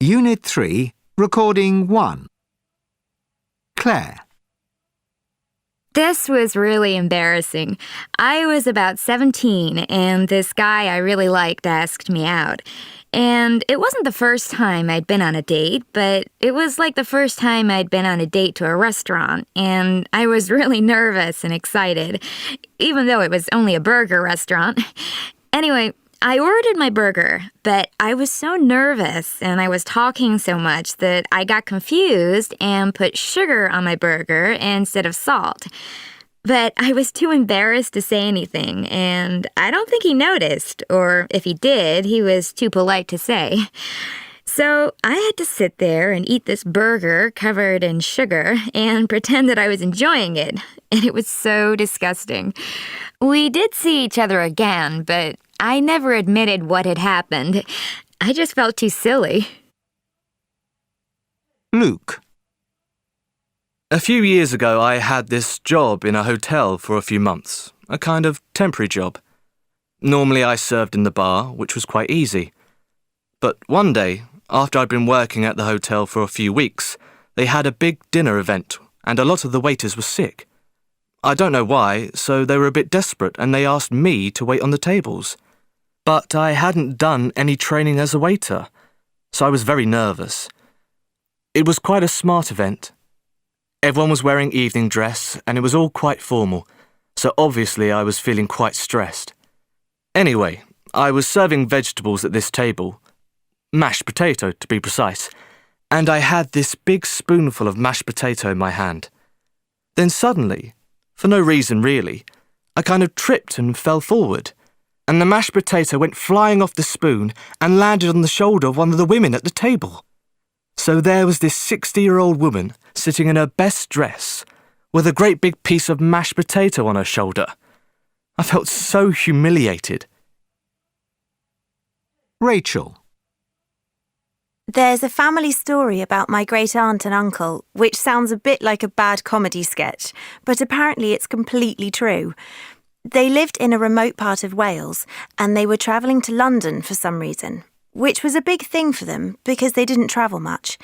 Unit 3, Recording 1. Claire. This was really embarrassing. I was about 17, and this guy I really liked asked me out. And it wasn't the first time I'd been on a date, but it was like the first time I'd been on a date to a restaurant, and I was really nervous and excited, even though it was only a burger restaurant. Anyway, I ordered my burger, but I was so nervous and I was talking so much that I got confused and put sugar on my burger instead of salt. But I was too embarrassed to say anything, and I don't think he noticed, or if he did, he was too polite to say. So I had to sit there and eat this burger covered in sugar and pretend that I was enjoying it, and it was so disgusting. We did see each other again, but I never admitted what had happened. I just felt too silly. Luke. A few years ago, I had this job in a hotel for a few months, a kind of temporary job. Normally, I served in the bar, which was quite easy. But one day, after I'd been working at the hotel for a few weeks, they had a big dinner event, and a lot of the waiters were sick. I don't know why, so they were a bit desperate, and they asked me to wait on the tables. But I hadn't done any training as a waiter, so I was very nervous. It was quite a smart event. Everyone was wearing evening dress, and it was all quite formal, so obviously I was feeling quite stressed. Anyway, I was serving vegetables at this table, mashed potato to be precise, and I had this big spoonful of mashed potato in my hand. Then suddenly, for no reason really, I kind of tripped and fell forward, and the mashed potato went flying off the spoon and landed on the shoulder of one of the women at the table. So there was this 60-year-old woman sitting in her best dress with a great big piece of mashed potato on her shoulder. I felt so humiliated. Rachel. There's a family story about my great-aunt and uncle, which sounds a bit like a bad comedy sketch, but apparently it's completely true. They lived in a remote part of Wales, and they were travelling to London for some reason, which was a big thing for them because they didn't travel much.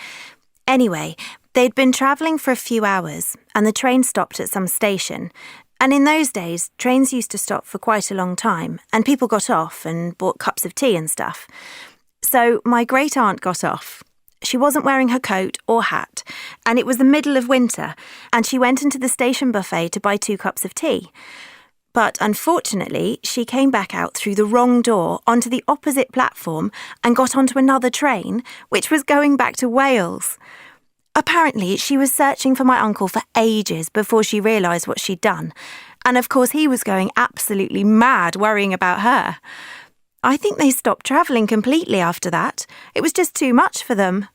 Anyway, they'd been travelling for a few hours, and the train stopped at some station. And in those days, trains used to stop for quite a long time, and people got off and bought cups of tea and stuff. So my great-aunt got off. She wasn't wearing her coat or hat, and it was the middle of winter, and she went into the station buffet to buy 2 cups of tea. But unfortunately, she came back out through the wrong door onto the opposite platform and got onto another train, which was going back to Wales. Apparently, she was searching for my uncle for ages before she realised what she'd done. And of course, he was going absolutely mad worrying about her. I think they stopped travelling completely after that. It was just too much for them.